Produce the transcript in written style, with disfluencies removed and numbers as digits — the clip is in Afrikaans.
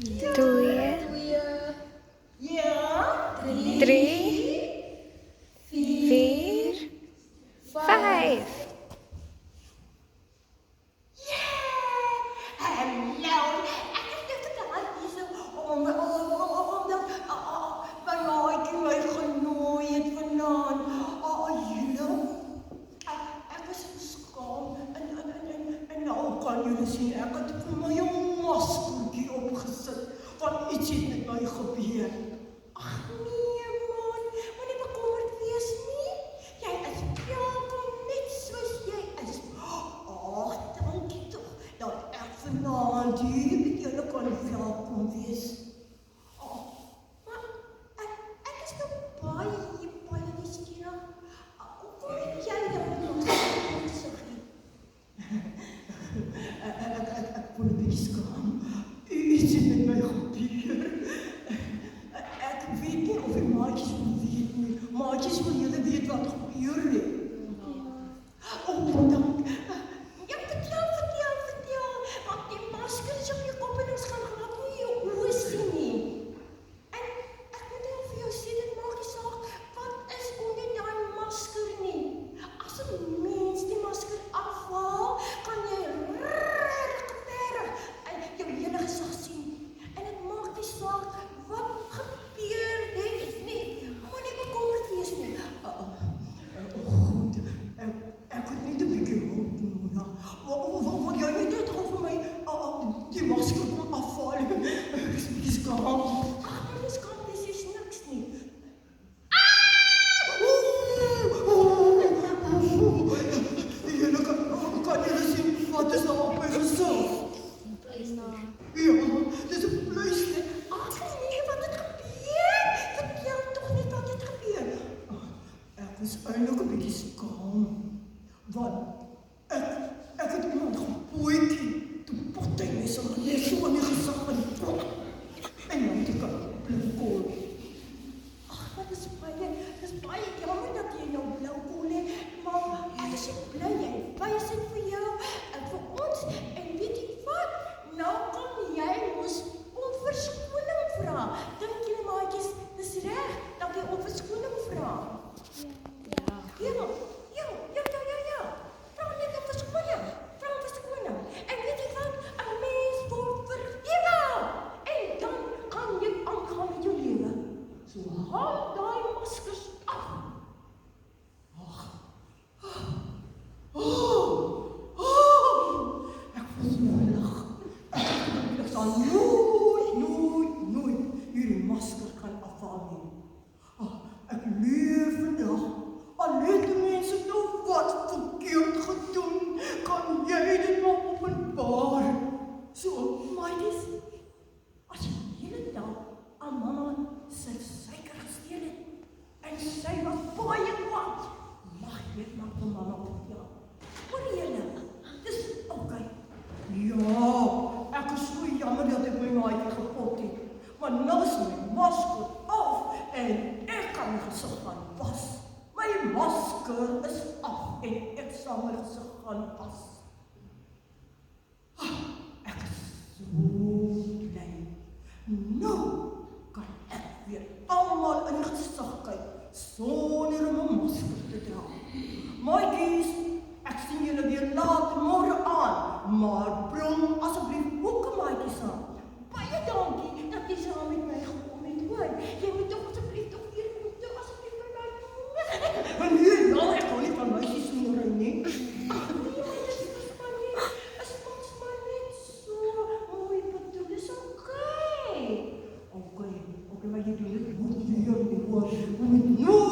2, Ja, 3, 4, 5. hallo. Ek het net gedacht hierso omdat Maatjie my genooi het vanaand. Julle, ek was so skaam en nou kan julle sien, ek het vir my 'n maskertjie opgesit, want iets het met my gebeur. Ag nee man, moenie bekommerd wees nie. Jy is welkom net soos jy is. Ag, dankie tog dat ek vanaand hier met julle kan welkom wees. Maar ek is nou baie nuuskierig. Hoe weet jy dat ek nog so gee? Ek voel 'n bietjie skaam. Iets het met my gebeur. Ek weet nie of die maatjies wil weet nie. Maatjies wil julle weet wat gebeur het. Dank. Ja, vertel. Want die masker is op jou kop en ons gaan glad nie jou oë sien nie. En ek moet net vir jou sê, dit maak nie saak wat is onder daai masker nie. As 'n mens die masker afhaal, kan jy regtig en jou hele gesig sien. En dit maak nie saak wat gebeur het nie. Moenie bekommerd wees nie. Goed, ek het net 'n bietjie hulp nodig. Wat jy net gou vir my die masker kom afhaal. Ek is 'n bietjie skaam. Dis skaam, dis is niks nie. Julle kan julle sien wat is nou op my gesig? Ja, dis 'n pluister. Ag nee, wat het gebeur? Vertel tog net wat het gebeur. Ek was eintlik 'n bietjie skaam, want ek het iemand gepootjie, toe pot hy my so net so in die gesig van die kop. En dan het ek 'n blou kool. Ag, wat is baie jammer dat jy nou blou kool het, maar ek is so bly jy wys dit vir jou en vir ons. En weet jy wat? Nou kan jy mos om verskoning vra. Dink julle maatjies, dis reg dat jy om verskoning vra? Ja. Vra net om verskoning. En weet jy wat? 'n Mens word vergewe. En dan kan jy aangaan met jou lewe. So haal daai maskers af. Ek voel so lig. Ek sal nooit hierdie masker kan afhaal nie. Ek leer vandag. Al het die mense nou wat verkeerd gedoen, kan jy dit maar openbaar. So, maatjies, as jy die hele dag aan mamma sy suiker gesteel het, en sy was baie kwaad, mag jy dit maar vir mamma vertel. Hoor julle, dis okay. Ja, ek is so jammer dat ek my maatjie gepot het, maar nou is my masker af, en ek kan my gesig gaan was. My masker is af, en ek sal my gesig gaan was. Ek is so bly. Nou kan ek weer almal in die gesig kyk, sonder om 'n masker te dra. Maatjies, ek sien julle weer laat môre aan, maar bring asseblief ook 'n maatjie saam. Baie dankie dat jy saam met my gekom het, hoor. Jy moet tog asseblief hier kom toe, asseblief vir my. En hier, ja, ek kan nie van meisies snoer nie. Is ons maar net so mooi bedoel, dis okay. Okay, maar jy doen dit goed hier, hoor.